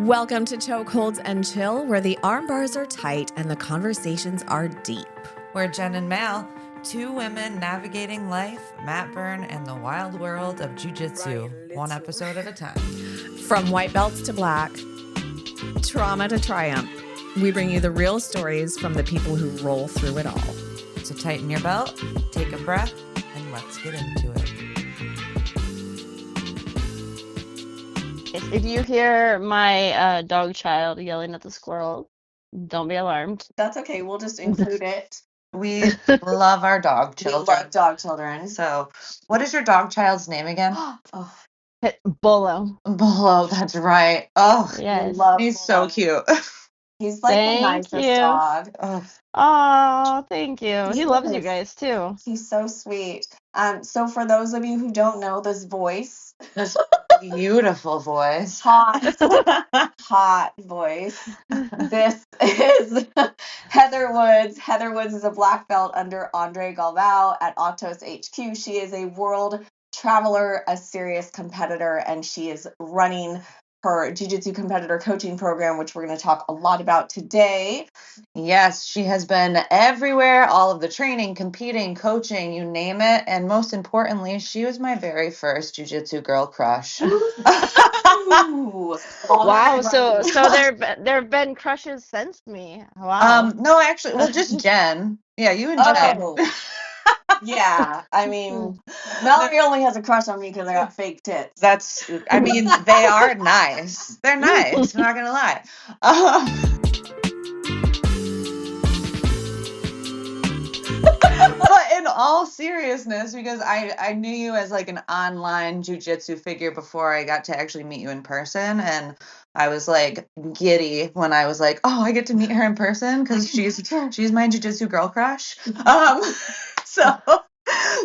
Welcome to Chokeholds and Chill, where the arm bars are tight and the conversations are deep. We're Jen and Mal, two women navigating life, mat burn, and the wild world of jiu-jitsu, one episode at a time. From white belts to black, trauma to triumph, we bring you the real stories from the people who roll through it all. So tighten your belt, take a breath, and let's get into it. If you hear my dog child yelling at the squirrel, don't be alarmed. That's okay. We'll just include it. We love our dog We children. love dog children. So, what is your dog child's name again? Bolo. Bolo, that's right. Oh, Yes. he's so cute. He's like the nicest dog. Oh, thank you. He loves you guys too. He's so sweet. So for those of you who don't know this voice, This beautiful voice. hot voice. This is Heather Woods. Heather Woods is a black belt under Andre Galvao at Atos HQ. She is a world traveler, a serious competitor, and she is running her jiu-jitsu competitor coaching program, which we're going to talk a lot about today. Yes, she has been everywhere, all of the training, competing, coaching, you name it. And most importantly, she was my very first jiu-jitsu girl crush. Ooh. Wow, so there have been crushes since me. Wow. No, actually, well, just Jen. Yeah, you and Jen. Oh. Yeah, I mean, Mallory only has a crush on me because I got fake tits. I mean, they are nice. They're nice, I'm not gonna lie. But in all seriousness, because I knew you as like an online jiu-jitsu figure before I got to actually meet you in person, and I was like giddy when I was like, oh, I get to meet her in person because she's my jiu-jitsu girl crush.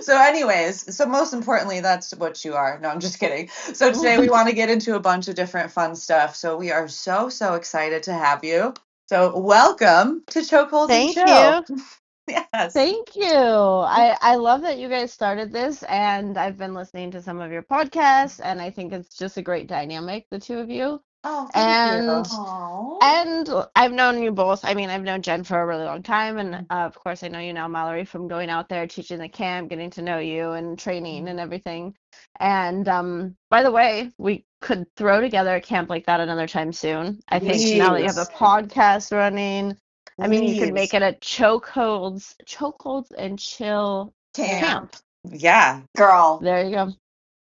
So anyways, so most importantly, that's what you are. No, I'm just kidding. So today we want to get into a bunch of different fun stuff. So we are so excited to have you. So welcome to Chokeholds and Chill. Thank you. Yes. Thank you. I love that you guys started this, and I've been listening to some of your podcasts, and I think it's just a great dynamic, the two of you. Oh, thank you. And I've known you both. I mean, I've known Jen for a really long time, and of course, I know you now, Mallory, from going out there, teaching the camp, getting to know you, and training and everything. And by the way, we could throw together a camp like that another time soon. I think now that you have a podcast running, I mean, you could make it a chokeholds and chill camp. Yeah, Girl. There you go.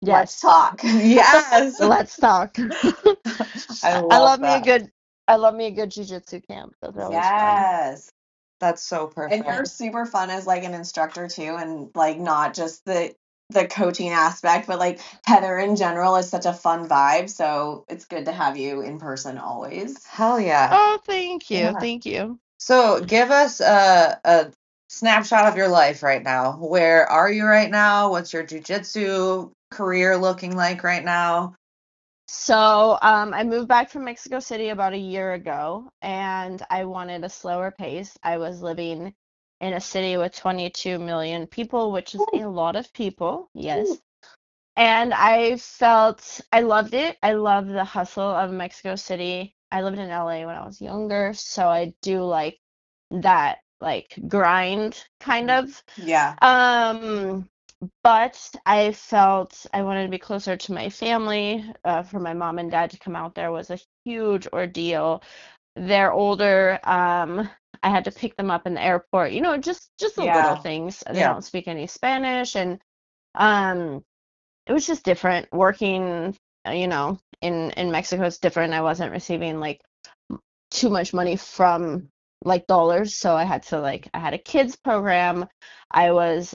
Let's talk. Yes. Let's talk. I love that. I love me a good jiu-jitsu camp. Those are always fun. Yes. That's so perfect. And you're super fun as like an instructor too, and like not just the coaching aspect, but like Heather in general is such a fun vibe. So it's good to have you in person always. Hell yeah. Oh, thank you. Yeah. Thank you. So give us a snapshot of your life right now. Where are you right now? What's your jiu-jitsu career looking like right now? So I moved back from Mexico City about a year ago, and I wanted a slower pace. I was living in a city with 22 million people, which is a lot of people, yes. And I loved it. I love the hustle of Mexico City. I lived in LA when I was younger, so I do like that like grind kind of. Yeah. But I felt I wanted to be closer to my family. For my mom and dad to come out there was a huge ordeal. They're older. I had to pick them up in the airport. You know, just the little things. They don't speak any Spanish, and it was just different. Working, you know, in Mexico is different. I wasn't receiving like too much money from like dollars, so I had a kids program. I was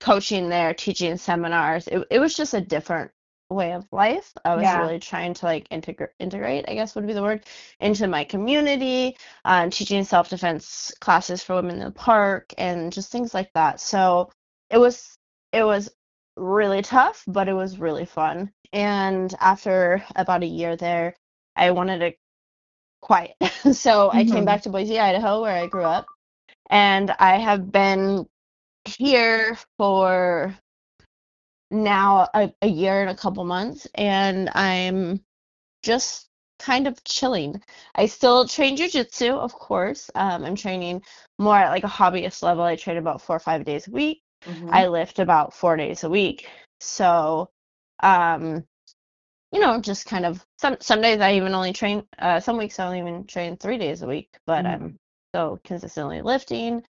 coaching there, teaching seminars. It was just a different way of life. I was really trying to like integrate, I guess would be the word, into my community, teaching self-defense classes for women in the park and just things like that. So it was really tough, but it was really fun. And after about a year there, I wanted to quiet. So I came back to Boise, Idaho, where I grew up, and I have been here for now a year and a couple months, and I'm just kind of chilling. I still train jujitsu, of course. I'm training more at like a hobbyist level. I train about 4 or 5 days a week. Mm-hmm. I lift about 4 days a week. So, um, just kind of some days I even only train, some weeks I only even train 3 days a week, but Mm-hmm. I'm still consistently lifting.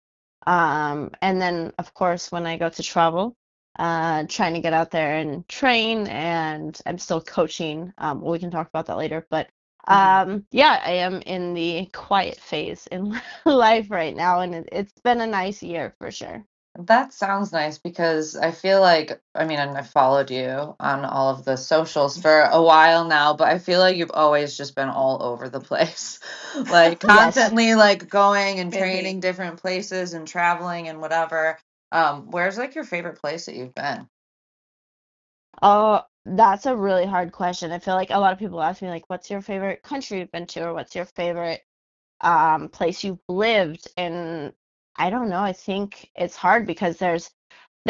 And then of course when I go to travel, trying to get out there and train, and I'm still coaching. We can talk about that later, but yeah, I am in the quiet phase in life right now, and it's been a nice year for sure. That sounds nice because I feel like, I mean, and I followed you on all of the socials for a while now, but I feel like you've always just been all over the place. Like Yes. constantly like going and Busy. training different places and traveling and whatever. Where's like your favorite place that you've been? Oh, that's a really hard question. I feel like a lot of people ask me like, what's your favorite country you've been to, or what's your favorite place you've lived? And I don't know. I think it's hard because there's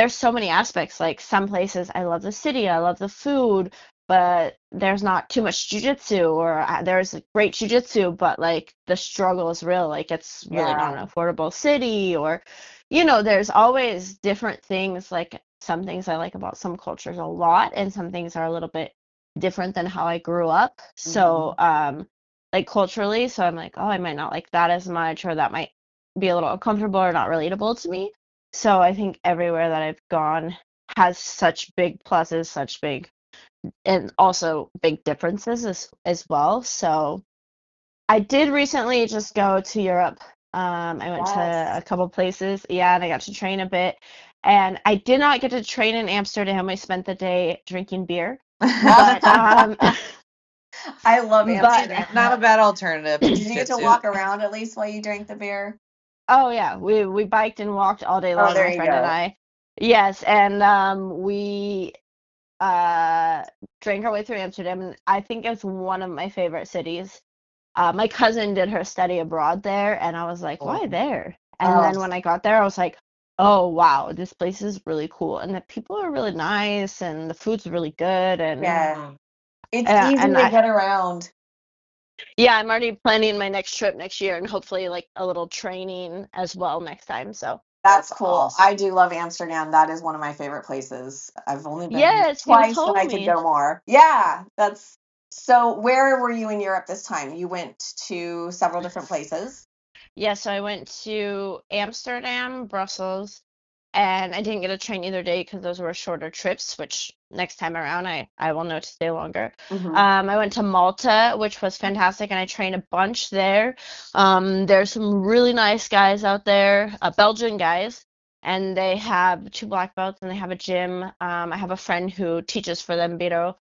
so many aspects. Like some places, I love the city, I love the food, but there's not too much jujitsu, or there's great jujitsu, but like the struggle is real. Like it's really not Yeah. an affordable city, or there's always different things. Like some things I like about some cultures a lot, and some things are a little bit different than how I grew up. So, like culturally, so I'm like, oh, I might not like that as much, or that might be a little uncomfortable or not relatable to me. So I think everywhere that I've gone has such big pluses, such big, and also big differences as well. So I did recently just go to Europe. I went to Yes. a couple places, yeah, and I got to train a bit. And I did not get to train in Amsterdam. I spent the day drinking beer. But I love but Amsterdam. Not a bad alternative to Did you get to jujitsu. walk around at least while you drank the beer? oh yeah, we biked and walked all day Oh, long, there my you friend and go. I. Yes, and we uh drank our way through Amsterdam, and I think it's one of my favorite cities. My cousin did her study abroad there, and I was like, why Cool. there? And Oh, then when I got there, I was like, oh wow, this place is really cool, and the people are really nice, and the food's really good, yeah. It's uh, easy and to I get around. yeah, I'm already planning my next trip next year, and hopefully like a little training as well next time. So That's That's cool. awesome. I do love Amsterdam. That is one of my favorite places. I've only been yes, you twice, but told I could me. go more. Yeah, that's so. Where were you in Europe this time? You went to several different places. Yeah, so I went to Amsterdam, Brussels, and I didn't get to train either day because those were shorter trips, which next time around I will know to stay longer. Mm-hmm. I went to Malta, which was fantastic, and I trained a bunch there. There's some really nice guys out there, Belgian guys, and they have two black belts and they have a gym. I have a friend who teaches for them, Biro,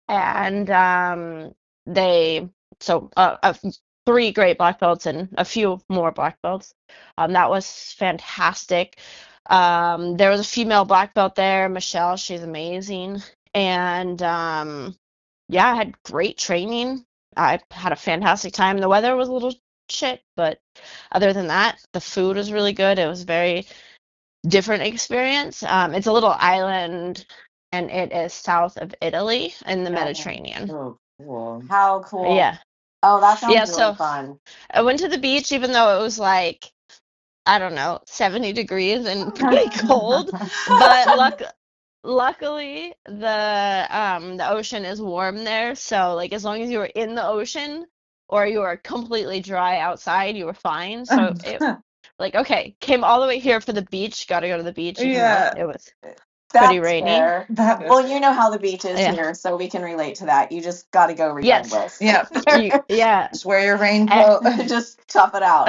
and they so three great black belts and a few more black belts. That was fantastic. There was a female black belt there, Michelle. She's amazing. And yeah, I had great training. I had a fantastic time. The weather was a little shit, but other than that, the food was really good. It was a very different experience. It's a little island, and it is south of Italy in the Mediterranean. Oh, cool. How cool. Yeah. Oh, that sounds Yeah, really so fun. I went to the beach even though it was like, I don't know, 70 degrees and pretty cold. But luckily the ocean is warm there, so like as long as you were in the ocean or you were completely dry outside, you were fine. So it like okay, came all the way here for the beach, gotta go to the beach even though Yeah, it was pretty That's rainy. fair. that is. Well, you know how the beach is Yeah. here, so we can relate to that. You just got to go Yes. regardless. Yeah, Yeah. just wear your And, raincoat. Just tough it out.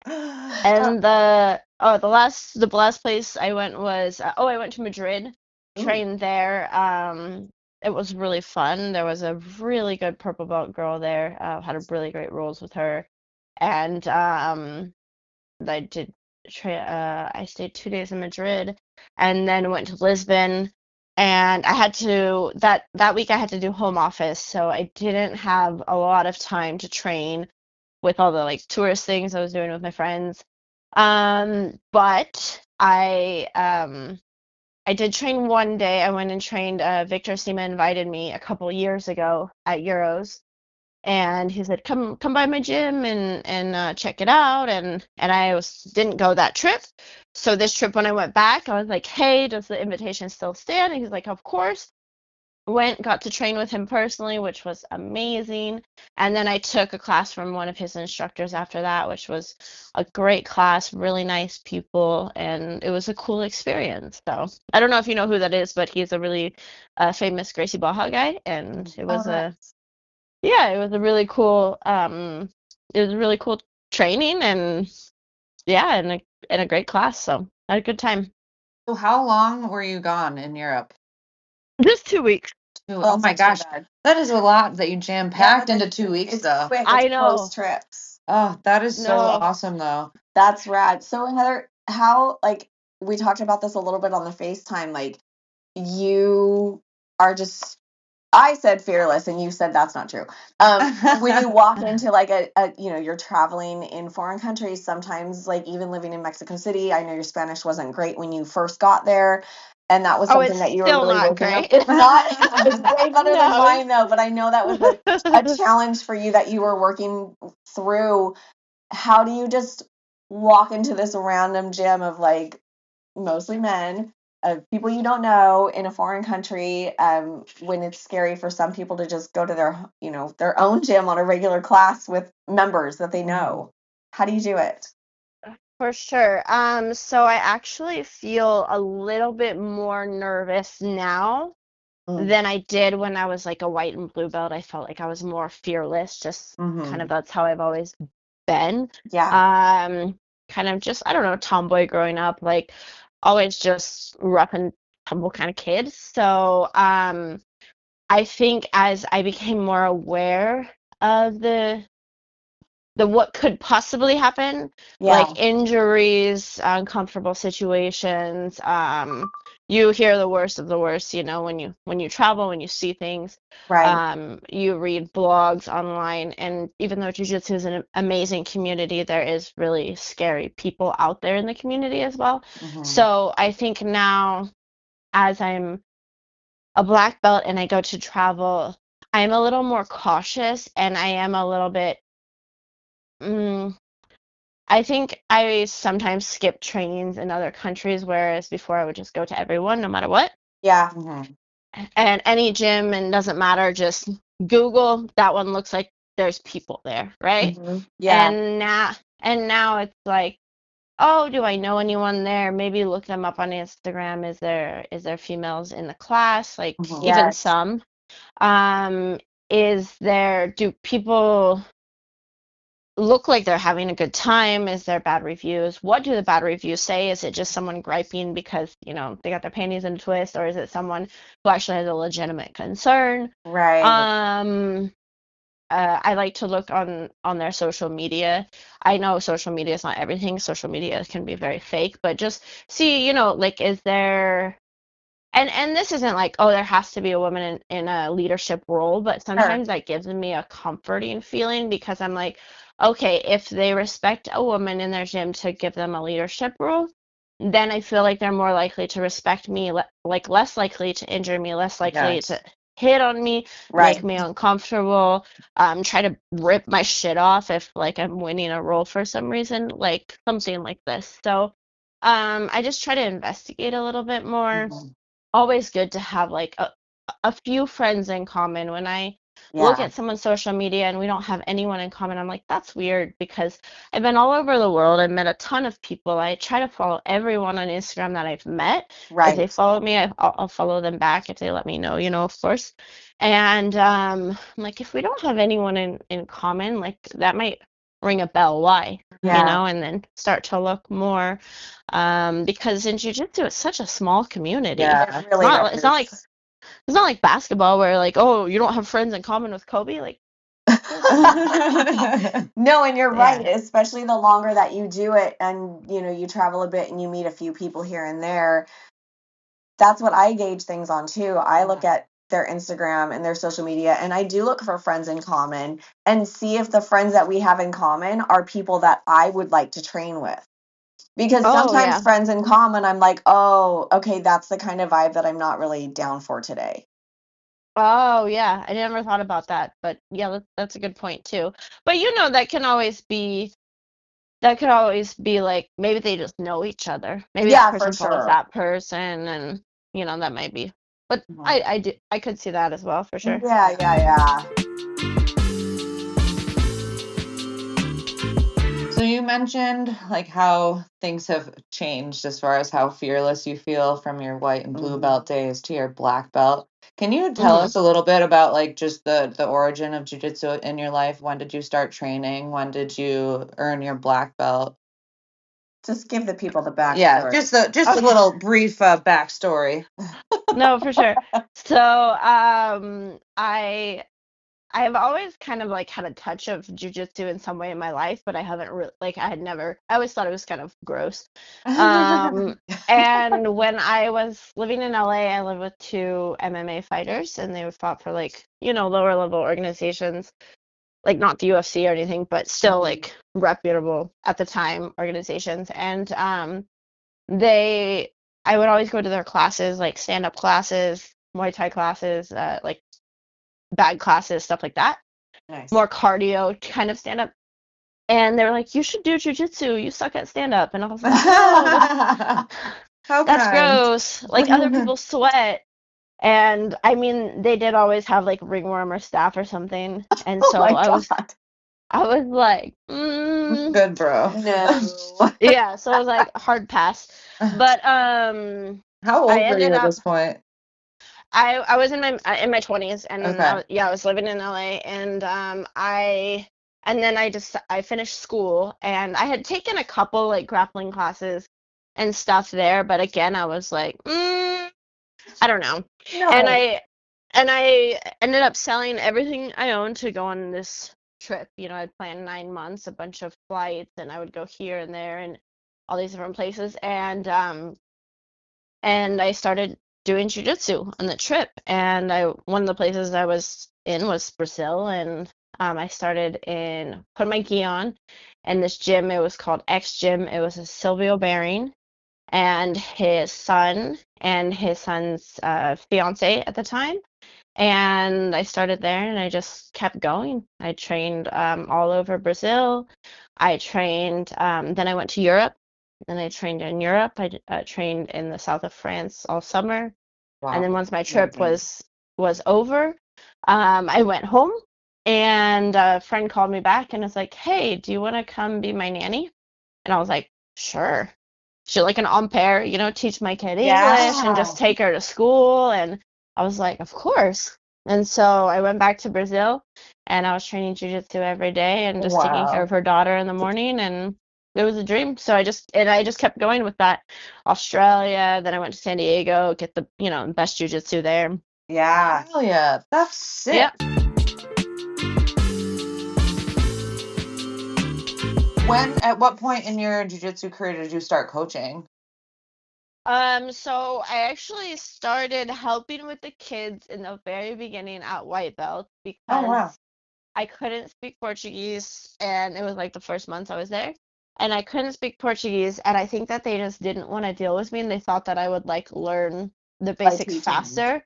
and the last place I went was I went to Madrid, Ooh. trained there. It was really fun. There was a really good purple belt girl there. Had a really great roles with her, and I did I stayed 2 days in Madrid, and then went to Lisbon. And I had to that week I had to do home office, so I didn't have a lot of time to train with all the like tourist things I was doing with my friends. But I did train one day. I went and trained. Victor Sima invited me a couple years ago at Euros. and he said, come by my gym and check it out. And didn't go that trip. So this trip, when I went back, I was like, hey, does the invitation still stand? And he's like, of course. Got to train with him personally, which was amazing. And then I took a class from one of his instructors after that, which was a great class, really nice people, and it was a cool experience. So I don't know if you know who that is, but he's a really famous Gracie Baja guy, and it was it was a really cool training, and yeah, and a great class. So I had a good time. So how long were you gone in Europe? Just 2 weeks. Oh my gosh, that is a lot that you jam-packed into 2 weeks, It's though. quick. I It's close know. trips. Oh, that is so No. awesome, though. That's rad. So Heather, how, like, we talked about this a little bit on the FaceTime, like, you are just, I said fearless and you said that's not true. When you walk into like you're traveling in foreign countries, sometimes like even living in Mexico City, I know your Spanish wasn't great when you first got there. And that was Oh, something it's that you were still really not working on. great. It's not, it's way better than No. mine though, but I know that was a challenge for you that you were working through. How do you just walk into this random gym of like mostly men, of people you don't know in a foreign country, when it's scary for some people to just go to their own gym on a regular class with members that they know? How do you do it? For sure. So I actually feel a little bit more nervous now than I did when I was like a white and blue belt. I felt like I was more fearless, just kind of that's how I've always been. Yeah. Kind of just, I don't know, tomboy growing up, like always just rough and tumble kind of kid. So I think as I became more aware of the what could possibly happen, Yeah. like injuries, uncomfortable situations. You hear the worst of the worst, when you travel, when you see things. Right. You read blogs online, and even though jiu-jitsu is an amazing community, there is really scary people out there in the community as well. So I think now, as I'm a black belt and I go to travel, I'm a little more cautious, and I am a little bit. Mm, I think I sometimes skip trainings in other countries, whereas before I would just go to everyone no matter what. Yeah. And any gym, and doesn't matter, just Google that one looks like there's people there, right? Yeah. And now it's like, oh, do I know anyone there? Maybe look them up on Instagram. Is there females in the class? Like even Yes. some. Do people look like they're having a good time? Is there bad reviews? What do the bad reviews say? Is it just someone griping because, they got their panties in a twist, or is it someone who actually has a legitimate concern? Right. I like to look on their social media. I know social media is not everything. Social media can be very fake, but just see, like, is there. And this isn't like, oh, there has to be a woman in a leadership role, but sometimes that gives me a comforting feeling, because I'm like, okay, if they respect a woman in their gym to give them a leadership role, then I feel like they're more likely to respect me, like less likely to injure me, less likely to hit on me, make me uncomfortable, try to rip my shit off if like I'm winning a role for some reason, like something like this. So I just try to investigate a little bit more. Always good to have like a few friends in common. When I look at someone's social media and we don't have anyone in common, I'm like, that's weird, because I've been all over the world. I've met a ton of people. I try to follow everyone on Instagram that I've met. If they follow me, I'll follow them back if they let me know, of course. And like, if we don't have anyone in common, like that might ring a bell. Why? And then start to look more, because in jiu-jitsu it's such a small community. It really It's not like basketball where like, oh, you don't have friends in common with Kobe, like. No, and you're right, especially the longer that you do it, and you travel a bit and you meet a few people here and there. That's what I gauge things on too. I look at their Instagram and their social media, and I do look for friends in common and see if the friends that we have in common are people that I would like to train with. Because sometimes friends in common, I'm like, oh, okay, that's the kind of vibe that I'm not really down for today. Oh yeah, I never thought about that, but yeah, that's a good point too. But that could always be like maybe they just know each other. Maybe that Yeah, for person follows sure. that person, and that might be. But Mhm. I could see that as well for sure. Yeah, yeah, So you mentioned like how things have changed as far as how fearless you feel from your white and blue yeah. belt days to your black belt. Can you tell hmm us a little bit about like just the origin of jiu-jitsu in your life? When did you start training? When did you earn your black belt? Just give the people the Yeah, backstory. just a Okay. little brief backstory. No, for sure. So, I have always kind of like had a touch of jujitsu in some way in my life, but I haven't really like I always thought it was kind of gross. Um, and when I was living in LA, I lived with two MMA fighters, and they would fought for like, lower level organizations, like not the UFC or anything, but still like reputable at the time organizations. And they I would always go to their classes, like stand-up classes, Muay Thai classes, like bag classes, stuff like that. Nice. More cardio kind of stand up. And they were like, "You should do jujitsu. You suck at stand up." And I was like, "No, How that's kind. gross. Like other people sweat." And I mean, they did always have like ringworm or staff or something. And Oh so my I was God. I was like, Good, bro. No. yeah, so I was like hard pass. But How I old were ended you at up this point? I was in my 20s, and Okay. I was living in LA, and then I finished school, and I had taken a couple like grappling classes and stuff there, but again I was like, I don't know. And No. I ended up selling everything I owned to go on this trip. I'd planned 9 months, a bunch of flights, and I would go here and there and all these different places, and I started doing jujitsu on the trip. And one of the places I was in was Brazil, and I started in put my gi on, and this gym, it was called X Gym. It was a Silvio Baring and his son and his son's fiance at the time. And I started there, and I just kept going. I trained all over Brazil. I trained, then I went to Europe, and I trained in Europe. I trained in the south of France all summer. And Wow. then once my trip Amazing. was over, I went home, and a friend called me back and was like, "Hey, do you want to come be my nanny?" And I was like, "Sure." She like an au pair, teach my kid English and Yeah. just take her to school. And I was like, of course. And so I went back to Brazil, and I was training jujitsu every day and just taking care Wow. of her daughter in the morning, and it was a dream. So I just kept going with that. Australia, then I went to San Diego, get the, best jujitsu there. Yeah. Hell yeah, that's sick. Yep. At what point in your jiu-jitsu career did you start coaching? So I actually started helping with the kids in the very beginning at white belt Oh wow. because I couldn't speak Portuguese, and it was like the first month I was there, and I couldn't speak Portuguese, and I think that they just didn't want to deal with me, and they thought that I would like learn the By basics teaching. faster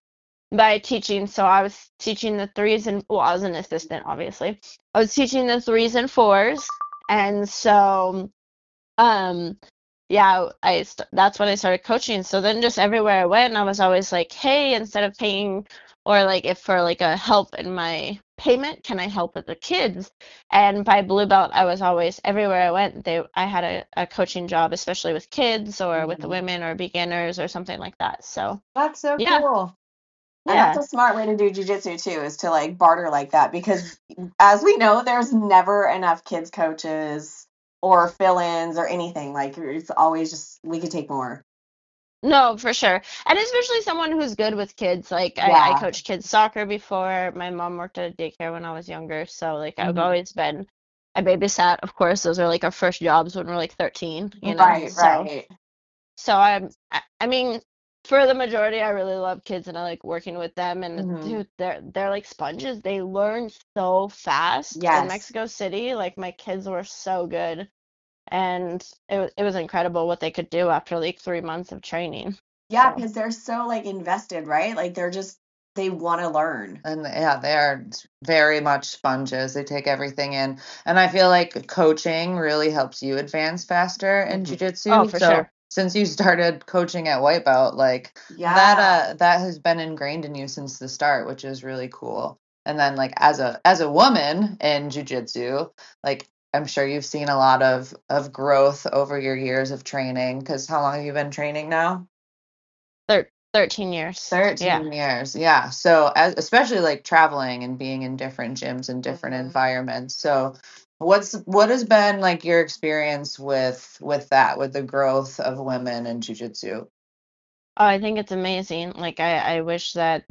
by teaching. So I was teaching the threes and, well, I was an assistant, obviously. I was teaching the threes and fours, and so um yeah, that's when I started coaching. So then just everywhere I went, I was always like, "Hey, instead of paying or like if for like a help in my payment, can I help with the kids?" And by blue belt, I was always everywhere I went, I had a coaching job, especially with kids or with the Mhm. women or beginners or something like that. So, That's so yeah. cool. And that's Yeah. a smart way to do jujitsu too, is to like barter like that because as we know, there's never enough kids coaches or fill-ins or anything. Like it's always just we could take more. No, for sure. And especially someone who's good with kids. Like I Yeah. coached kids soccer before. My mom worked at a daycare when I was younger. So like Mhm. I babysat, of course. Those are like our first jobs when we're like 13, Right, So right. I mean, for the majority, I really love kids, and I like working with them. And Hmm. dude, they're like sponges. They learn so fast in Yes. Mexico City. Like my kids were so good, and it was incredible what they could do after like 3 months of training. Yeah, So because they're so like invested, right? Like they're just they want to learn. And yeah, they are very much sponges. They take everything in. And I feel like coaching really helps you advance faster in jiu-jitsu. Oh, for sure. Since you started coaching at white belt, like that has been ingrained in you since the start, which is really cool. And then like as a woman in jiu-jitsu, like I'm sure you've seen a lot of growth over your years of training, because how long have you been training now? 13 years. 13 years. Yeah. So especially like traveling and being in different gyms and different environments. So what has been like your experience with the growth of women in jiu-jitsu? Oh, I think it's amazing. Like I wish that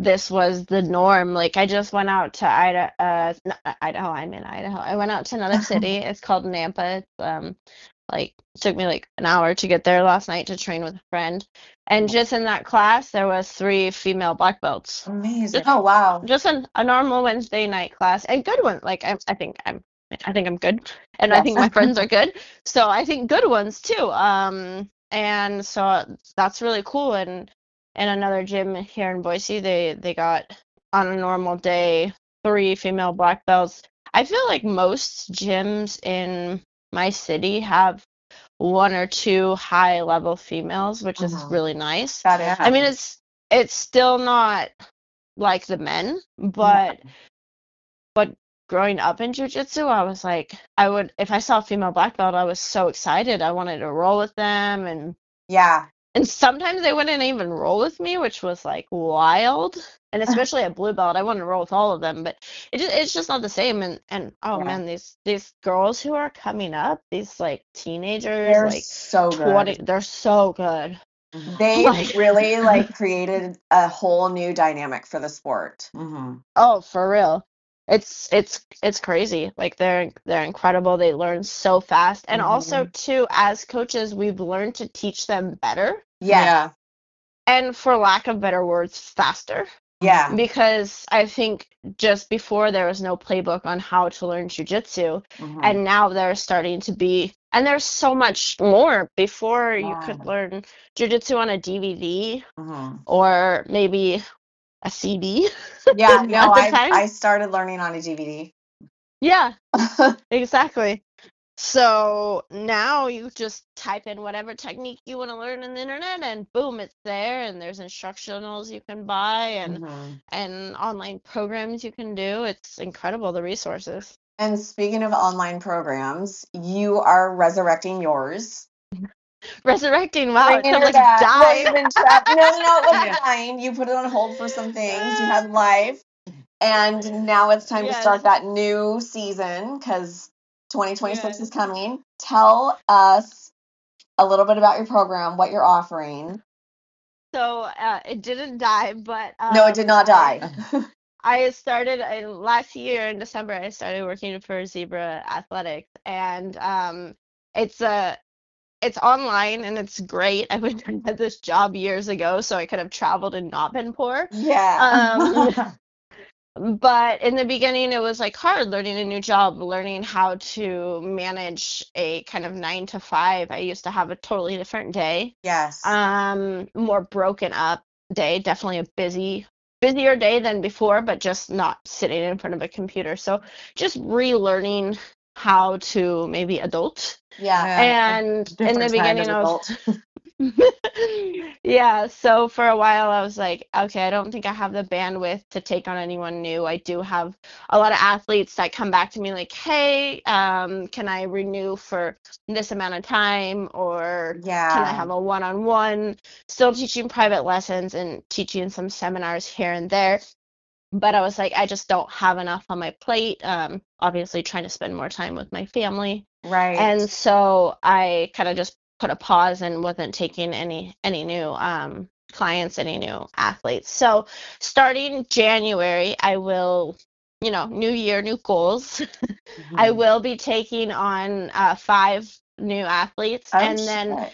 this was the norm. Like I just went out to Idaho. I'm in Idaho. I went out to another city. It's called Nampa. It's like took me like an hour to get there last night to train with a friend. And just in that class there was 3 female black belts. Amazing. Oh wow. Just a normal Wednesday night class, and good one. Like I think I'm good, and I think my friends are good. So I think good ones too. And so that's really cool. And in another gym here in Boise, they got on a normal day 3 female black belts. I feel like most gyms in my city have 1 or 2 high level females, which is really nice. That is. I mean, it's still not like the men, but growing up in jiu-jitsu, I was like, if I saw a female black belt, I was so excited. I wanted to roll with them, and sometimes they wouldn't even roll with me, which was like wild. And especially at blue belt, I wanted to roll with all of them, but it's just not the same. And oh man, these girls who are coming up, these like teenagers, they're like so 20, good. they're so good. They really like created a whole new dynamic for the sport. Oh, for real. It's crazy. Like they're incredible. They learn so fast. And also too, as coaches, we've learned to teach them better. Yeah. And for lack of better words, faster. Yeah. Because I think just before there was no playbook on how to learn jiu-jitsu, and now there's starting to be, and there's so much more. Before you could learn jiu-jitsu on a DVD or maybe a CD. Yeah, no, at the time. I started learning on a DVD. Yeah, exactly. So now you just type in whatever technique you want to learn on the internet, and boom, it's there. And there's instructionals you can buy, and online programs you can do. It's incredible, the resources. And speaking of online programs, you are resurrecting yours. Resurrecting, wow, it Bringing sounds her like back. dying. Well, you've been trapped. No, it wasn't dying. You put it on hold for some things. You had life. And now it's time to start that new season, because 2026 is coming. Tell us a little bit about your program, what you're offering. So it didn't die, but no, it did not die. I started last year in December. I started working for Zebra Athletics, and it's online and it's great. I had this job years ago, so I could have traveled and not been poor. Yeah. But in the beginning, it was like hard learning a new job, learning how to manage a kind of 9 to 5. I used to have a totally different day. Yes. More broken up day, definitely a busier day than before, but just not sitting in front of a computer. So just relearning how to maybe adult. Yeah. And in the beginning, I was yeah, so for a while I was like, okay, I don't think I have the bandwidth to take on anyone new. I do have a lot of athletes that come back to me like, hey, can I renew for this amount of time, or can I have a one-on-one? Still teaching private lessons and teaching some seminars here and there. But I was like, I just don't have enough on my plate. Obviously trying to spend more time with my family. Right. And so I kind of just put a pause and wasn't taking any new clients, any new athletes. So starting January, I will, new year, new goals. I will be taking on 5 new athletes, and then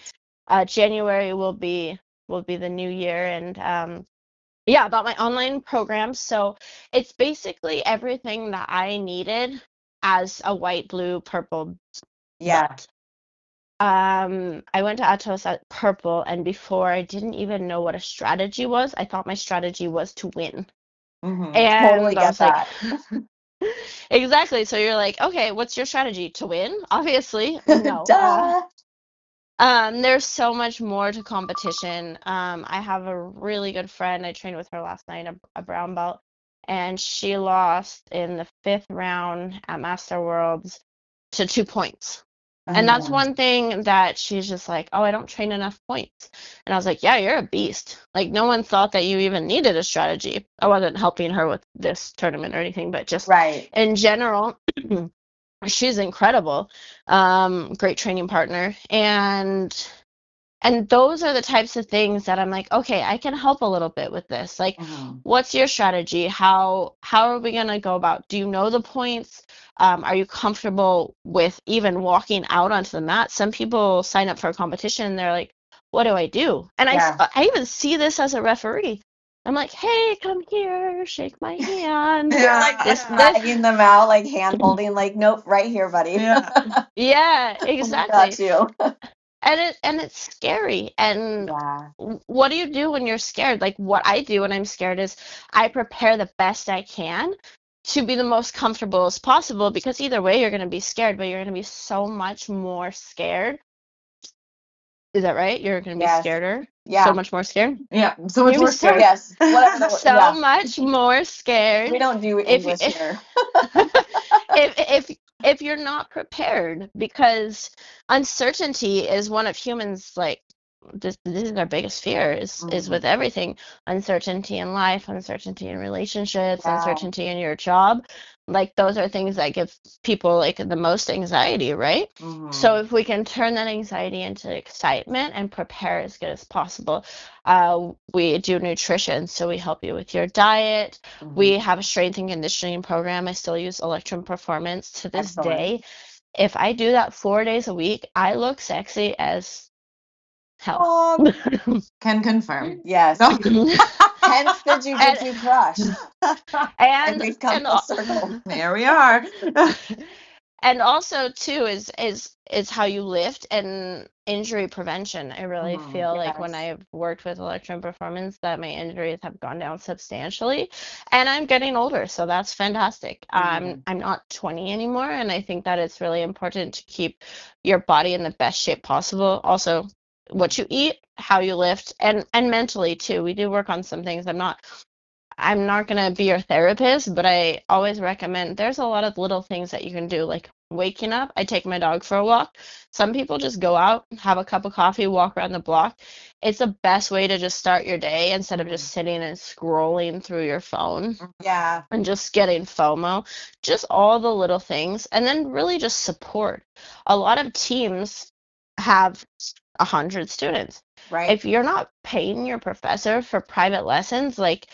January will be the new year. And about my online program. So it's basically everything that I needed as a white, blue, purple belt. I went to Atos at purple, and before I didn't even know what a strategy was. I thought my strategy was to win. Totally And I get was like, that. exactly. So you're like, okay, what's your strategy? To win? Obviously. No. Duh. There's so much more to competition. I have a really good friend. I trained with her last night, a brown belt, and she lost in the 5th round at Master Worlds to 2 points. And that's Mhm. one thing that she's just like, oh, I don't train enough points. And I was like, yeah, you're a beast. Like, no one thought that you even needed a strategy. I wasn't helping her with this tournament or anything, but just Right. in general, she's incredible. Great training partner. And those are the types of things that I'm like, okay, I can help a little bit with this. Like, Mhm. what's your strategy? How are we gonna go about? Do you know the points? Are you comfortable with even walking out onto the mat? Some people sign up for a competition and they're like, what do I do? And Yeah. I even see this as a referee. I'm like, hey, come here, shake my hand. You're like This, dragging them out, like hand holding, like, nope, right here, buddy. yeah, We exactly. got you. And it's scary. And Yeah. what do you do when you're scared? Like what I do when I'm scared is I prepare the best I can to be the most comfortable as possible, because either way you're going to be scared, but you're going to be so much more scared. Is that right? You're going to be Yes. scareder? So Yeah. much more scared? Yeah, so You're much going to more be scared. Yes. Whatever the so yeah. much more scared We don't do if you English here. if you're not prepared, because uncertainty is one of humans, like this is our biggest fear, is with Mhm. everything. Uncertainty in life, uncertainty in relationships, Yeah. uncertainty in your job. Like those are things that give people like the most anxiety, right? So Mhm. if we can turn that anxiety into excitement and prepare as good as possible. We do nutrition, so we help you with your diet. We Mhm. have a strength and conditioning program. I still use Electrum Performance to this Excellent. day. If I do that 4 days a week, I look sexy as hell. Can confirm. Yes. No. Hence the and jujitsu crush. And and we've come and full circle. There we are. and also too is how you lift and injury prevention. I really Mhm. feel like when Yes. I've worked with Electrum Performance that my injuries have gone down substantially, and I'm getting older, so that's fantastic. Mhm. I'm not 20 anymore, and I think that it's really important to keep your body in the best shape possible. Also, what you eat, how you lift, and mentally too. We do work on some things. I'm not going to be your therapist, but I always recommend there's a lot of little things that you can do, like waking up. I take my dog for a walk. Some people just go out, have a cup of coffee, walk around the block. It's the best way to just start your day instead of just sitting and scrolling through your phone Yeah. and just getting FOMO. Just all the little things. And then really just support. A lot of teams have 100 students. Right. If you're not paying your professor for private lessons, like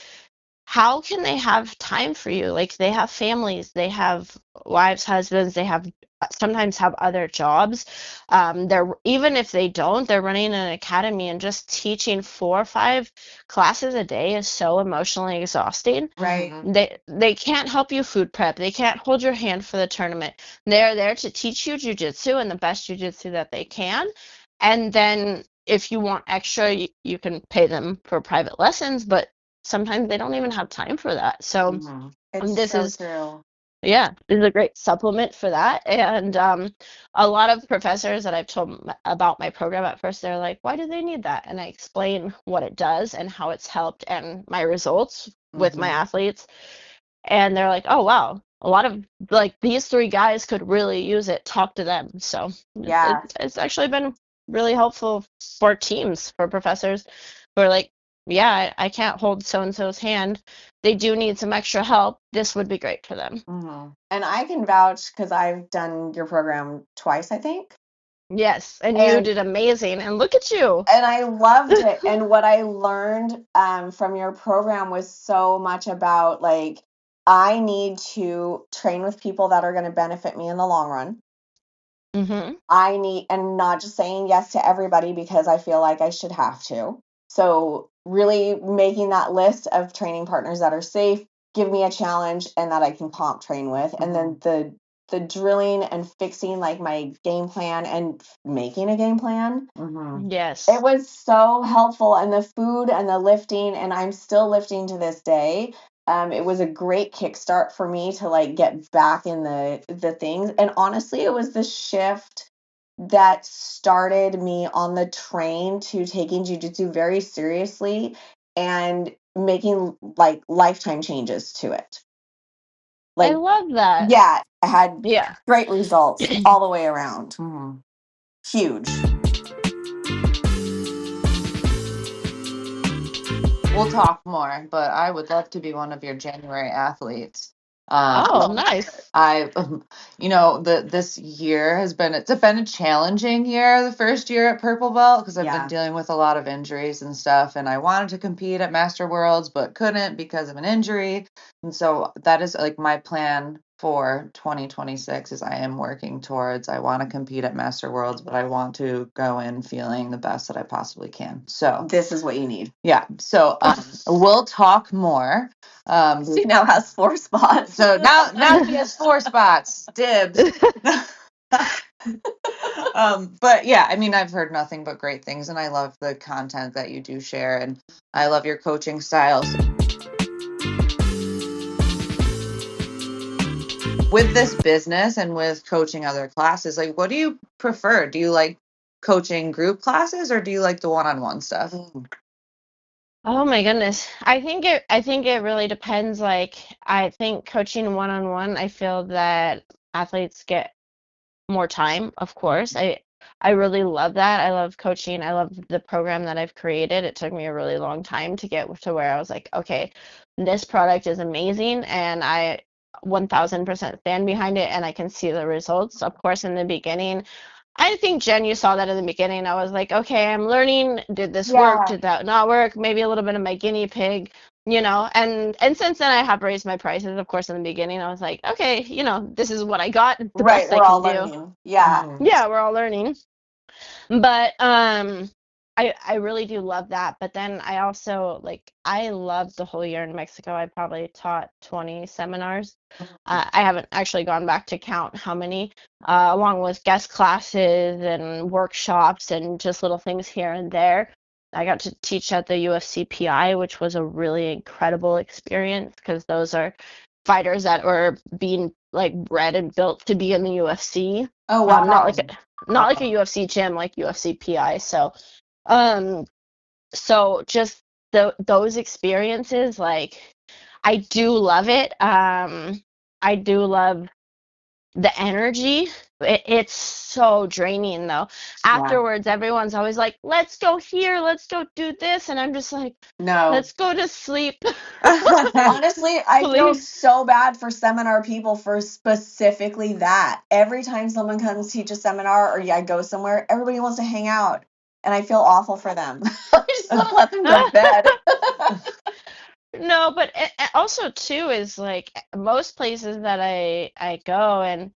how can they have time for you? Like they have families, they have wives, husbands, they have sometimes have other jobs. They're even if they don't, they're running an academy, and just teaching 4 or 5 classes a day is so emotionally exhausting. Right. They can't help you food prep. They can't hold your hand for the tournament. They're there to teach you jujitsu and the best jujitsu that they can. And then if you want extra, you can pay them for private lessons, but sometimes they don't even have time for that. So Mhm. It's this so is, true. yeah, this is a great supplement for that. And a lot of professors that I've told about my program at first, they're like, why do they need that? And I explain what it does and how it's helped and my results with my Mhm. athletes. And they're like, oh, wow. A lot of like these 3 guys could really use it. Talk to them. So Yeah. it's actually been really helpful for teams, for professors who are like, yeah, I can't hold so and so's hand. They do need some extra help. This would be great for them. Mhm. And I can vouch because I've done your program twice, I think. Yes, and you And did amazing. And look at you. I loved it. And what I learned from your program was so much about like I need to train with people that are going to benefit me in the long run. Mm-hmm. I need, and not just saying yes to everybody because I feel like I should have to. So really making that list of training partners that are safe, give me a challenge and that I can comp train with. And then the drilling and fixing like my game plan and making a game plan. Yes. It was so helpful, and the food and the lifting, and I'm still lifting to this day. It was a great kickstart for me to like get back in the things. And honestly, it was the shift that started me on the train to taking jiu-jitsu very seriously and making like lifetime changes to it. I Like, love that. yeah, I had Yeah. great results all the way around. Huge. We'll talk more, but I would love to be one of your January athletes. Oh, nice. I, this year it's been a challenging year, the first year at Purple Belt, because I've Yeah. been dealing with a lot of injuries and stuff, and I wanted to compete at Master Worlds, but couldn't because of an injury. And so that is like my plan for 2026 is I am working towards, I want to compete at Master Worlds, but I want to go in feeling the best that I possibly can. So This is what you need. yeah. So we'll talk more. She now has 4 spots. So now she has 4 spots. Dibs. But yeah, I mean, I've heard nothing but great things, and I love the content that you do share, and I love your coaching styles. With this business and with coaching other classes, like, what do you prefer? Do you like coaching group classes, or do you like the one-on-one stuff? Oh my goodness. I think it really depends. Like, I think coaching one-on-one, I feel that athletes get more time, of course. I really love that. I love coaching. I love the program that I've created. It took me a really long time to get to where I was like, okay, this product is amazing and I 1000% stand behind it and I can see the results. Of course, in the beginning, I think Jen, you saw that in the beginning. I was like, okay, I'm learning. Did this work? Did that not work? Maybe a little bit of my guinea pig, and since then I have raised my prices. Of course, in the beginning, I was like, okay, this is what I got, the Right, best I we're all can do. learning. Yeah. Yeah, we're all learning. But I really do love that. But then I also I loved the whole year in Mexico. I probably taught 20 seminars. I haven't actually gone back to count how many, along with guest classes and workshops and just little things here and there. I got to teach at the UFC PI, which was a really incredible experience because those are fighters that were being bred and built to be in the UFC. Oh, wow. Not like a UFC gym, like UFC PI. So just those experiences, I do love it. I do love the energy. It's so draining though. Afterwards, everyone's always like, let's go here, let's go do this. And I'm just like, No. let's go to sleep. Honestly, I feel Please. so bad for seminar people for specifically that. Every time someone comes teach a seminar or I go somewhere, everybody wants to hang out. And I feel awful for them. I just want to let them go to bed. No, but also too is most places that I go and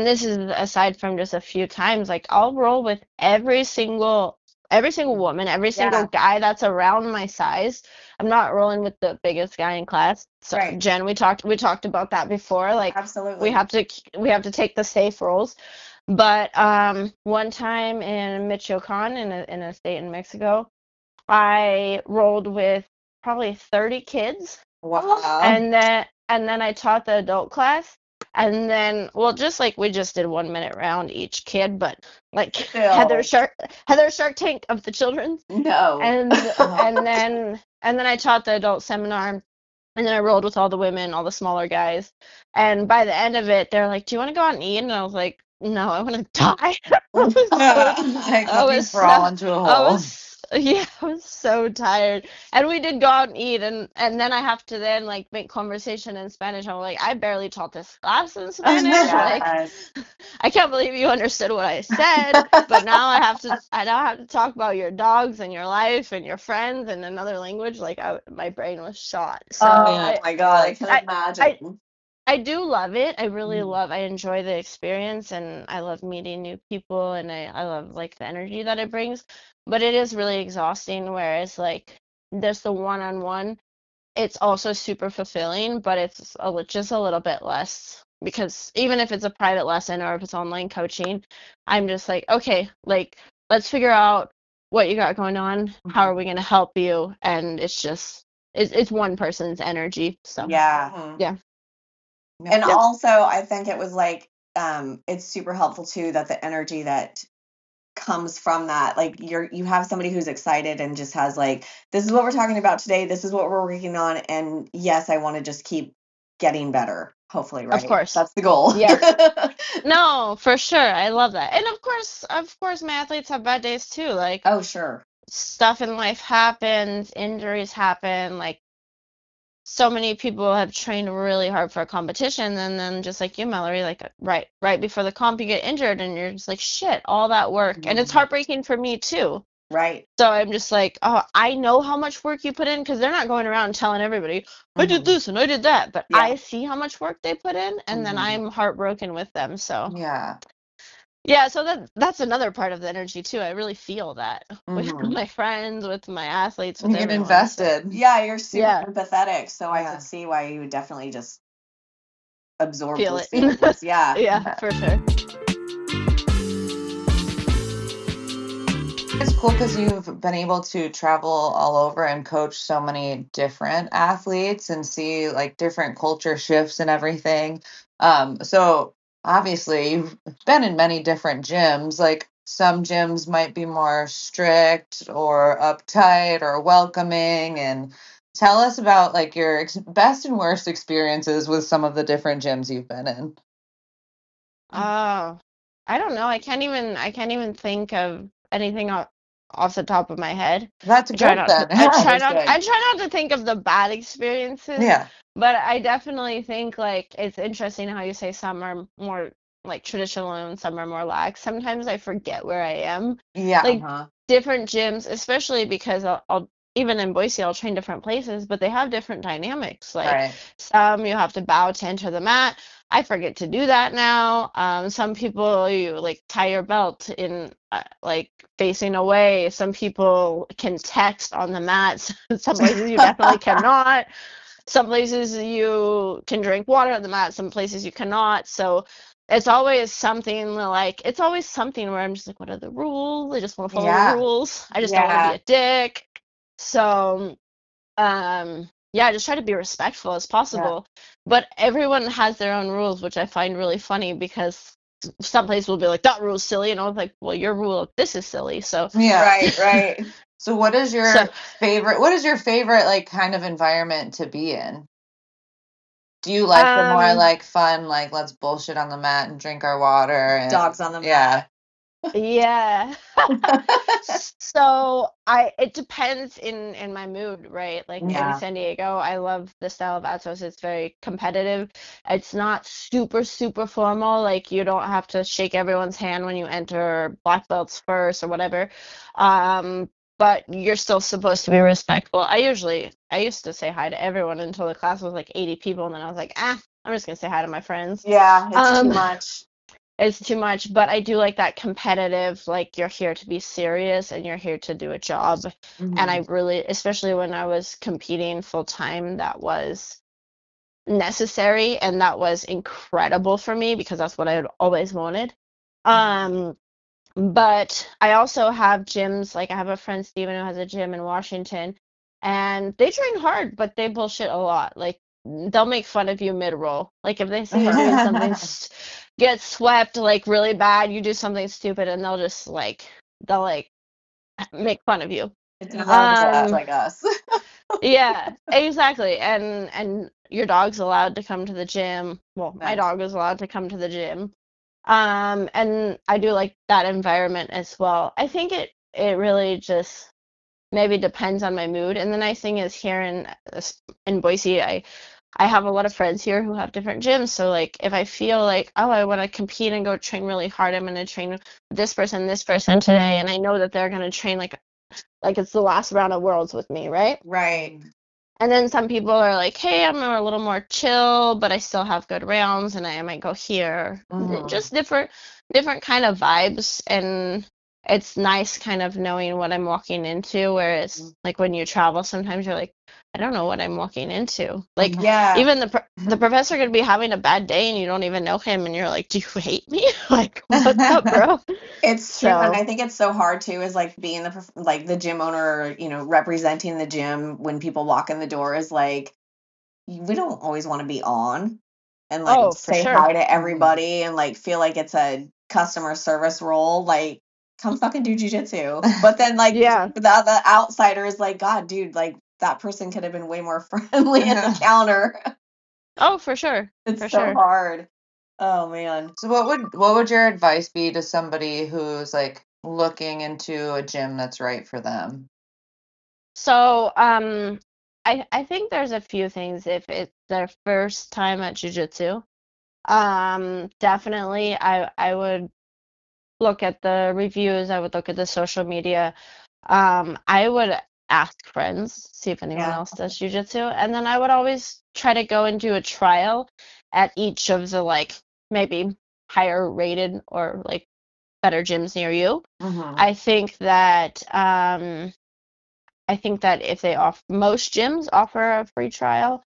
this is aside from just a few times, I'll roll with every single woman, every single guy that's around my size. I'm not rolling with the biggest guy in class. So Right. Jen, we talked about that before. Absolutely. we have to take the safe rolls. But one time in Michoacan in a state in Mexico, I rolled with probably 30 kids. Wow. And then I taught the adult class. And then, well, just we just did 1 minute round each kid, but Heather Shark Tank of the children. No. And then I taught the adult seminar, and then I rolled with all the women, all the smaller guys. And by the end of it, they're like, "Do you want to go out and eat?" And I was like, "No, I want to die." I was crawl into a hole. I was so tired. And we did go out and eat, and then I have to then make conversation in Spanish. I'm like, I barely taught this class in Spanish. Yes. I can't believe you understood what I said, but now I now have to talk about your dogs and your life and your friends in another language. My brain was shot. So Oh my God, I can imagine. I do love it. I really I enjoy the experience and I love meeting new people and I love the energy that it brings. But it is really exhausting, whereas there's the one-on-one. It's also super fulfilling, but it's just a little bit less because even if it's a private lesson or if it's online coaching, I'm just like, okay, like let's figure out what you got going on. How are we going to help you? And it's one person's energy. So Yeah. yeah. And Yeah. also, I think it was like, it's super helpful too that the energy that comes from that, like you have somebody who's excited and just has like, this is what we're talking about today. This is what we're working on. And yes, I want to just keep getting better. Hopefully, right? Of course. That's the goal. Yeah. No, for sure. I love that. And of course, my athletes have bad days too. Like Oh, sure. stuff in life happens, injuries happen. Like so many people have trained really hard for a competition, and then just like you, Mallory, like right before the comp, you get injured, and you're just like, shit, all that work, and it's heartbreaking for me too. Right. So I'm just like, oh, I know how much work you put in because they're not going around telling everybody, I did this and I did that, but Yeah. I see how much work they put in, and then I'm heartbroken with them. So yeah, so that's another part of the energy too. I really feel that with my friends, with my athletes, with You get everyone. invested. So, Yeah, you're super yeah. empathetic, so I Yeah. could see why you would definitely just absorb Feel those it. feelings. Yeah. Yeah, for sure. It's cool because you've been able to travel all over and coach so many different athletes and see like different culture shifts and everything. So obviously you've been in many different gyms. Like some gyms might be more strict or uptight or welcoming. And tell us about like your best and worst experiences with some of the different gyms you've been in. Oh, I don't know. I can't even think of anything off the top of my head. That's I try good not to then. I try That's not good. I try not to think of the bad experiences, Yeah. but I definitely think like it's interesting how you say some are more like traditional and some are more lax. Sometimes I forget where I am. Yeah. Like different gyms, especially because I'll even in Boise, I'll train different places, but they have different dynamics. Like Right. some you have to bow to enter the mat. I forget to do that now. Some people you like tie your belt in like facing away. Some people can text on the mats. Some places you definitely cannot. Some places you can drink water on the mat. Some places you cannot. So it's always something where I'm just like, what are the rules? I just want to follow the rules. I just don't want to be a dick. So yeah, I just try to be respectful as possible. But everyone has their own rules, which I find really funny because some places will be like, that rule's silly, and I was like, well, your rule of this is silly. So Yeah. Right. So what is your favorite like kind of environment to be in? Do you like the more like fun, like let's bullshit on the mat and drink our water and Dogs on the mat. yeah. So it depends in my mood, right? Like in San Diego, I love the style of Atos. It's very competitive. It's not super, super formal. Like you don't have to shake everyone's hand when you enter black belts first or whatever. But you're still supposed to be respectful. I used to say hi to everyone until the class was like 80 people, and then I was like, I'm just gonna say hi to my friends. Yeah, it's too much. It's too much, but I do like that competitive, like you're here to be serious and you're here to do a job. And I really, especially when I was competing full time, that was necessary and that was incredible for me because that's what I had always wanted. But I also have gyms, like I have a friend Steven who has a gym in Washington and they train hard, but they bullshit a lot. Like they'll make fun of you mid-roll. Like if they see you doing something get swept like really bad, you do something stupid and they'll make fun of you. It's like us. Yeah, exactly. And your dog's allowed to come to the gym. Well, my dog is allowed to come to the gym. And I do like that environment as well. I think it really just maybe depends on my mood. And the nice thing is here in Boise, I have a lot of friends here who have different gyms. So like if I feel like, oh, I want to compete and go train really hard, I'm going to train this person today, and I know that they're going to train like it's the last round of Worlds with me, right? Right. And then some people are like, hey, I'm a little more chill, but I still have good rounds and I might go here. Just different kind of vibes. And it's nice kind of knowing what I'm walking into, whereas like when you travel, sometimes you're like, I don't know what I'm walking into. Like Yeah, even the professor could be having a bad day and you don't even know him, and you're like, do you hate me? Like, what's up, bro? it's true, and So, I think it's so hard too. Is like being like the gym owner, or, representing the gym when people walk in the door is like we don't always want to be on and like oh, for say sure. hi to everybody and like feel like it's a customer service role. Like, come fucking do jujitsu. But then like Yeah. the outsider is like, God, dude, like that person could have been way more friendly at the counter. Oh, for sure. It's For so sure. hard. Oh man. So what would your advice be to somebody who's like looking into a gym that's right for them? So, I think there's a few things if it's their first time at jujitsu. Definitely I would look at the reviews, I would look at the social media. I would ask friends, see if anyone Yeah. else does jujitsu, and then I would always try to go and do a trial at each of the like maybe higher rated or like better gyms near you. Mm-hmm. I think that if they offer, most gyms offer a free trial.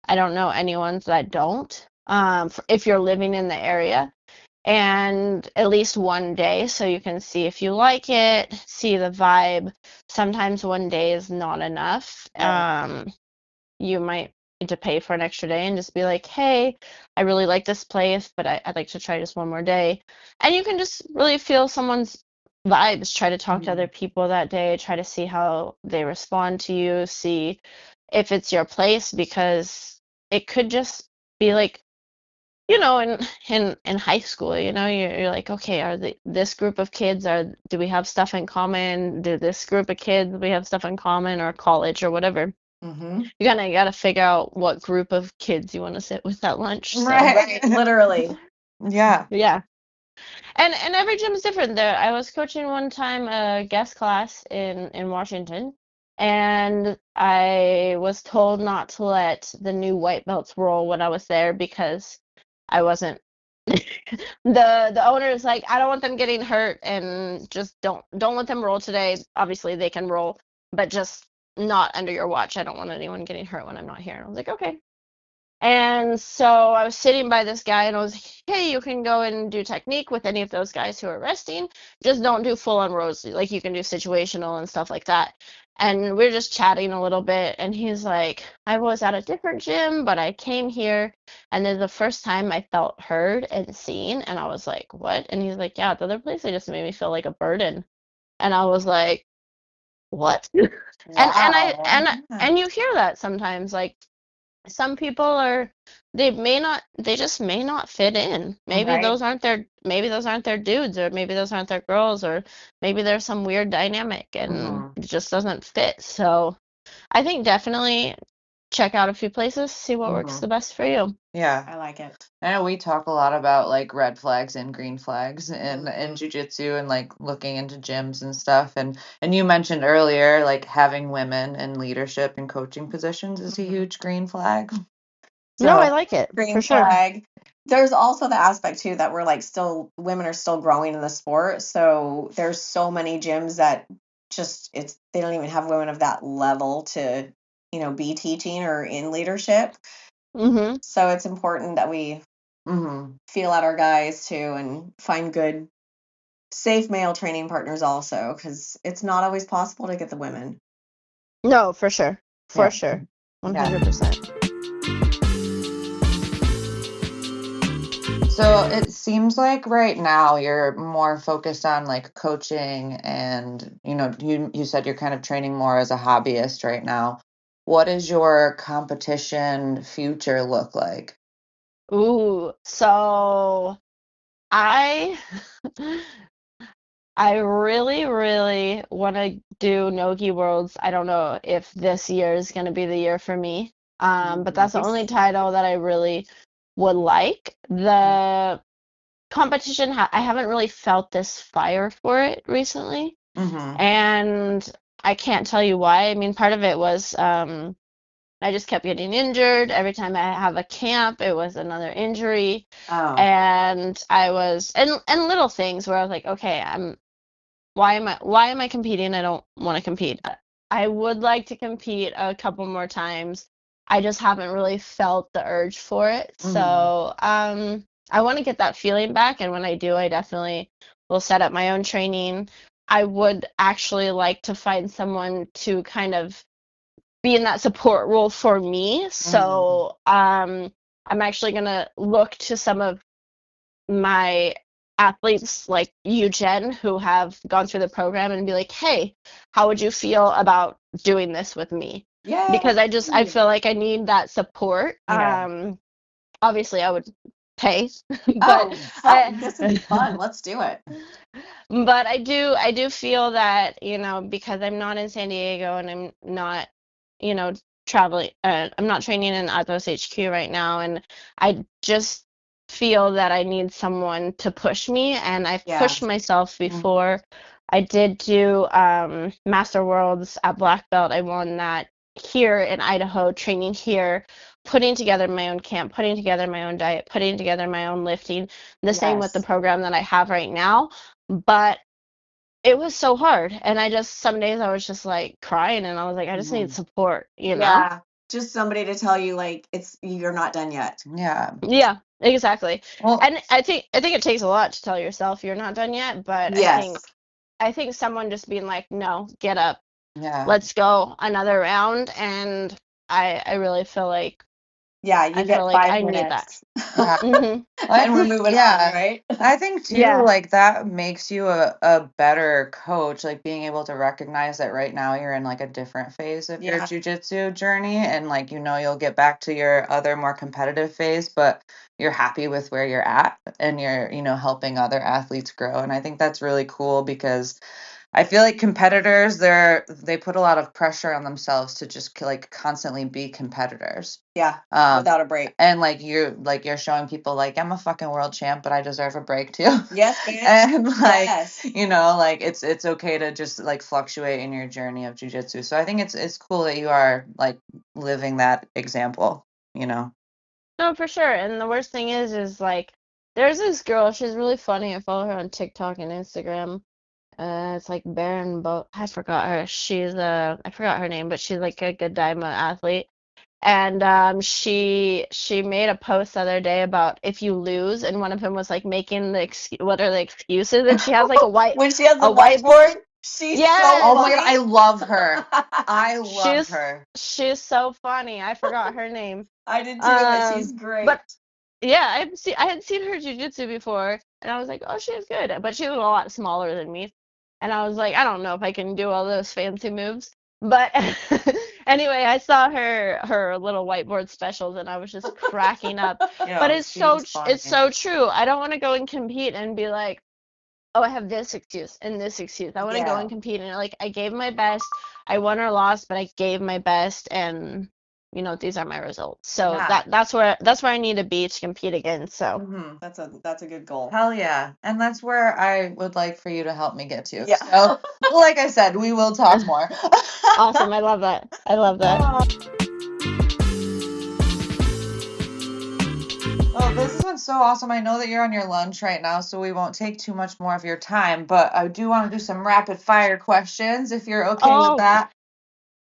I don't know any ones that don't. If you're living in the area, and at least one day so you can see if you like it, see the vibe. Sometimes one day is not enough. Right. You might need to pay for an extra day and just be like, hey, I really like this place, but I'd like to try just one more day. And you can just really feel someone's vibes, try to talk to other people that day, try to see how they respond to you, see if it's your place, because it could just be like, in high school, you're like, okay, this group of kids do we have stuff in common? Do this group of kids we have stuff in common, or college or whatever? Mm-hmm. You gotta figure out what group of kids you want to sit with at lunch. So Right. Literally. Yeah. yeah, and every gym is different. There, I was coaching one time a guest class in Washington, and I was told not to let the new white belts roll when I was there because I wasn't. The owner is like, I don't want them getting hurt, and just don't let them roll today. Obviously, they can roll, but just not under your watch. I don't want anyone getting hurt when I'm not here. And I was like, okay. And so I was sitting by this guy and I was like, hey, you can go and do technique with any of those guys who are resting. Just don't do full on rows. Like you can do situational and stuff like that. And we are just chatting a little bit. And he's like, I was at a different gym, but I came here. And then the first time I felt heard and seen. And I was like, what? And he's like, yeah, the other place, they just made me feel like a burden. And I was like, what? And Wow. and you hear that sometimes, like some people they just may not fit in. Right. Maybe those aren't their dudes, or maybe those aren't their girls, or maybe there's some weird dynamic and Mm-hmm. it just doesn't fit. So I think definitely check out a few places, see what works Mm-hmm. the best for you. Yeah. I like it. I know we talk a lot about like red flags and green flags in Mhm. jujitsu and like looking into gyms and stuff. And you mentioned earlier like having women in leadership and coaching positions is a Mhm. huge green flag. No, I So like it for Green sure. flag. There's also the aspect too that we're like still women are still growing in the sport. So there's so many gyms that just they don't even have women of that level to, be teaching or in leadership. Mm-hmm. So it's important that we mm-hmm. feel out our guys too and find good, safe male training partners also, because it's not always possible to get the women. No, for sure. For Yeah. sure. Yeah. 100%. So it seems like right now you're more focused on like coaching and you said you're kind of training more as a hobbyist right now. What does your competition future look like? Ooh, so I I really, really want to do Nogi Worlds. I don't know if this year is going to be the year for me. But that's the only Nice. title that I really would like. The competition, I haven't really felt this fire for it recently. Mm-hmm. And I can't tell you why. I mean, part of it was I just kept getting injured. Every time I have a camp, it was another injury. Oh. And I was, and little things where I was like, okay, why am I competing? I don't want to compete. I would like to compete a couple more times. I just haven't really felt the urge for it. So, I want to get that feeling back, and when I do, I definitely will set up my own training. I would actually like to find someone to kind of be in that support role for me. So, I'm actually gonna look to some of my athletes like you, Jen, who have gone through the program and be like, hey, how would you feel about doing this with me? Yeah. Because I feel like I need that support. Yeah. Obviously I would pay, Oh, but this would be fun. Let's do it. but I do feel that, because I'm not in San Diego and I'm not, traveling, I'm not training in Atos HQ right now, and I just feel that I need someone to push me, and I've Yeah. pushed myself before. I did do Master Worlds at Black Belt. I won that here in Idaho, training here, putting together my own camp, putting together my own diet, putting together my own lifting. The same with the Yes. program that I have right now. But it was so hard. And some days I was just like crying, and I was like, I just need support, Yeah. Just somebody to tell you like you're not done yet. Yeah. Yeah, exactly. Well, And I think it takes a lot to tell yourself you're not done yet, but Yes. I think someone just being like, no, get up, yeah. let's go another round. And I really feel like Yeah, you get 5 I need that. minutes. Yeah. Hmm. And we're moving Yeah. on, right? I think too, Yeah. like that makes you a better coach, like being able to recognize that right now you're in like a different phase of your Yeah. jujitsu journey, and like you'll get back to your other more competitive phase, but you're happy with where you're at, and you're helping other athletes grow. And I think that's really cool, because I feel like competitors, they put a lot of pressure on themselves to just like constantly be competitors. Yeah. Um, Without a break. and you're showing people like, I'm a fucking world champ, but I deserve a break too. Yes, bitch. And like, Yes. like it's okay to just like fluctuate in your journey of jujitsu. So I think it's cool that you are like living that example, No, for sure. And the worst thing is like, there's this girl, she's really funny. I follow her on TikTok and Instagram. It's like Baron Bo I forgot her. I forgot her name, but she's like a good Daima athlete. And she made a post the other day about if you lose, and one of them was like making what are the excuses, and she has like When she has the a whiteboard. she's Yes. Oh so my God, funny. I love her. I love her. She's so funny. I forgot her name. I did too, but she's great. But yeah, I had seen her jujitsu before, and I was like, oh, she's good, but she was a lot smaller than me, and I was like, I don't know if I can do all those fancy moves. But anyway, I saw her little whiteboard specials, and I was just cracking up. But it's so true. I don't want to go and compete and be like, oh, I have this excuse and this excuse. I want to go and compete, and like I gave my best. I won or lost, but I gave my best, and these are my results. So Yeah. that's where I need to be to compete again. So That's a good goal. Hell yeah. And that's where I would like for you to help me get to. Yeah. So, like I said, we will talk more. awesome. I love that. I love that. Well, this has been so awesome. I know that you're on your lunch right now, so we won't take too much more of your time, but I do want to do some rapid fire questions if you're okay with that.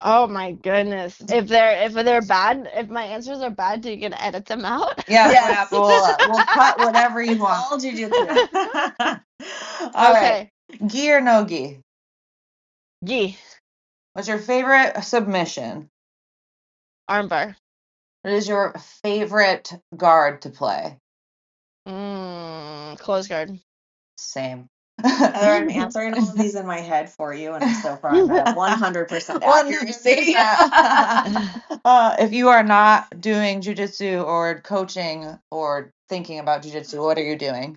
Oh my goodness. If they're bad, if my answers are bad, do you get to edit them out? Yeah, Yes. we'll cut whatever you want. All jujitsu. All Okay. right. Gi or no gi? Gi. What's your favorite submission? Armbar. What is your favorite guard to play? Close guard. Same. Heather, I'm answering all of these in my head for you, and so far I'm at 100% accuracy. 100%. If you are not doing jujitsu or coaching or thinking about jujitsu, what are you doing?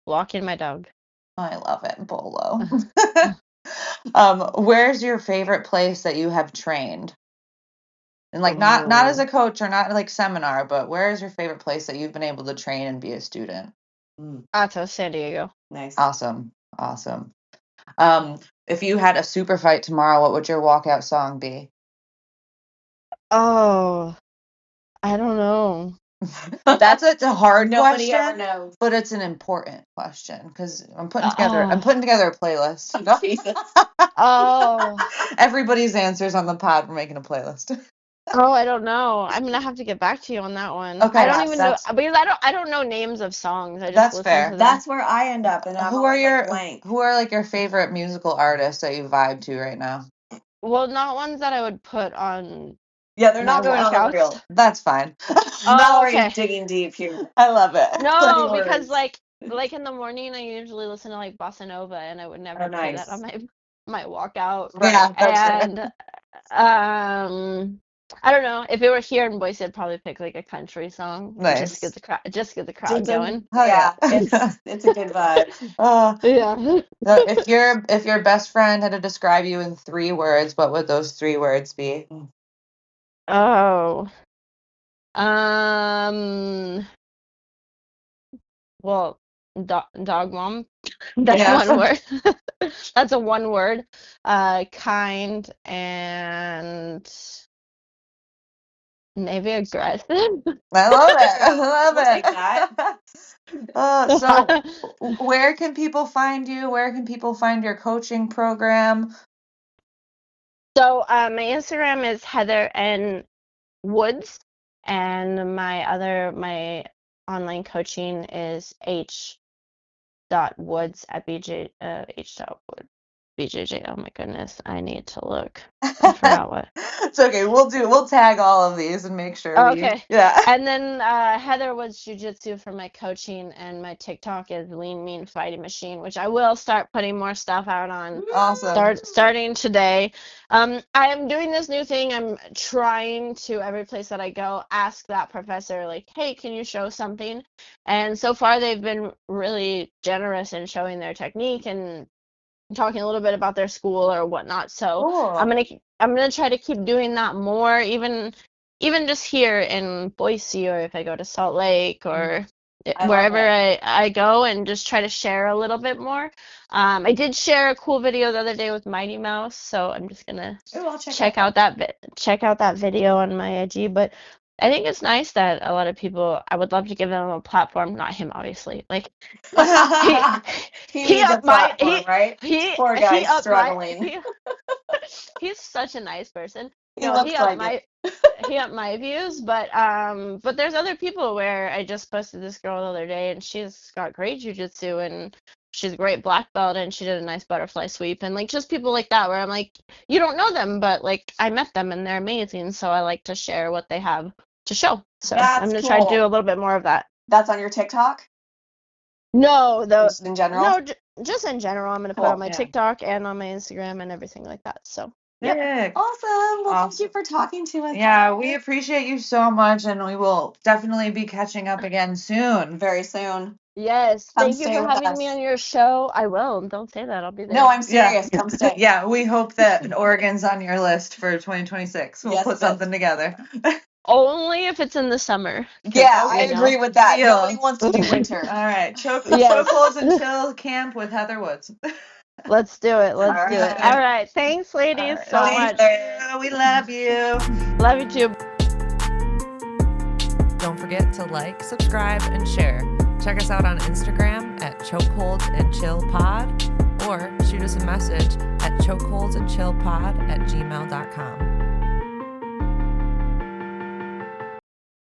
Walking my dog. I love it, Bolo. Where's your favorite place that you have trained? And like not as a coach or not like seminar, but where is your favorite place that you've been able to train and be a student? Atos, San Diego. Nice. Awesome. If you had a super fight tomorrow, what would your walkout song be? Oh, I don't know. That's a hard Nobody ever question, knows. but it's an important question because I'm putting Oh. together a playlist. Oh, Jesus. Oh, Everybody's answers on the pod. We're making a playlist. I don't know. I'm gonna have to get back to you on that one. Okay, I don't even know that's- because I don't know names of songs. I just That's listen fair. to them. That's where I end up, and I'm Who always, are like, blank. who are like your favorite musical artists that you vibe to right now? Well, not ones that I would put on. Yeah, they're not My going on the workouts. reel. That's fine. Mallory's okay. digging deep here. I love it. No, Funny because words. like in the morning I usually listen to like bossa nova, and I would never Oh, play that nice. on my walkout. Yeah, that's And I don't know, if it were here in Boise, I'd probably pick like a country song. Nice. Just get the crowd going. Hell Yeah, yeah. it's a good vibe. Yeah. So if your best friend had to describe you in 3 words, what would those 3 words be? Oh. Um. Well, dog mom. That's Yeah. one word. That's a one word. Kind and maybe aggressive. I love it. I love We'll it. take that. So where can people find you? Where can people find your coaching program? So my Instagram is Heather and Woods, and my online coaching is h.woods at h.woods. BJJ. Oh my goodness, I need to look. I forgot what. It's okay. We'll tag all of these and make sure Okay. yeah. And then Heather Woods Jiu Jitsu for my coaching, and my TikTok is Lean Mean Fighting Machine, which I will start putting more stuff out on. Awesome. Starting today. I am doing this new thing. I'm trying to, every place that I go, ask that professor, like, hey, can you show something? And so far they've been really generous in showing their technique and talking a little bit about their school or whatnot. So Cool. I'm gonna try to keep doing that more, even just here in Boise, or if I go to Salt Lake, or I love wherever it. I go, and just try to share a little bit more. I did share a cool video the other day with Mighty Mouse, so I'm just gonna Ooh, I'll check out that video on my IG. But I think it's nice that a lot of people, I would love to give them a platform, not him obviously. Like He he needs a up my platform, right? Poor guy he up struggling. he's such a nice person. He No, looks he up like my he up my views, but there's other people where I just posted this girl the other day, and she's got great jujitsu, and she's a great black belt, and she did a nice butterfly sweep, and like just people like that where I'm like, you don't know them, but like I met them and they're amazing, so I like to share what they have to show. So I'm That's gonna try to cool. do a little bit more of that. That's on your TikTok? No, Just in general? no, just in general, I'm gonna put Cool, on my yeah. TikTok and on my Instagram and everything like that. So Sick. Awesome. Well, thank Awesome. you for talking to us. Yeah, we appreciate you so much, and we will definitely be catching up again soon. Very soon. yes, Come thank you stay for with having me us. on your show. I will. Don't say that. I'll be there. No, I'm serious. Come stay. Yeah, we hope that Oregon's on your list for 2026. We'll Yes, put it is. something together. Only if it's in the summer. 'cause, Yeah, I you know. agree with that. Deal. Nobody wants to do winter. All right, Yes. Chokeholds and Chill Camp with Heather Woods. Let's do it. Let's All do it. right. All right. Thanks, ladies, so Thank much. you. We love you. Love you too. Don't forget to like, subscribe, and share. Check us out on Instagram at chokeholdsandchillpod, or shoot us a message at chokeholdsandchillpod@gmail.com.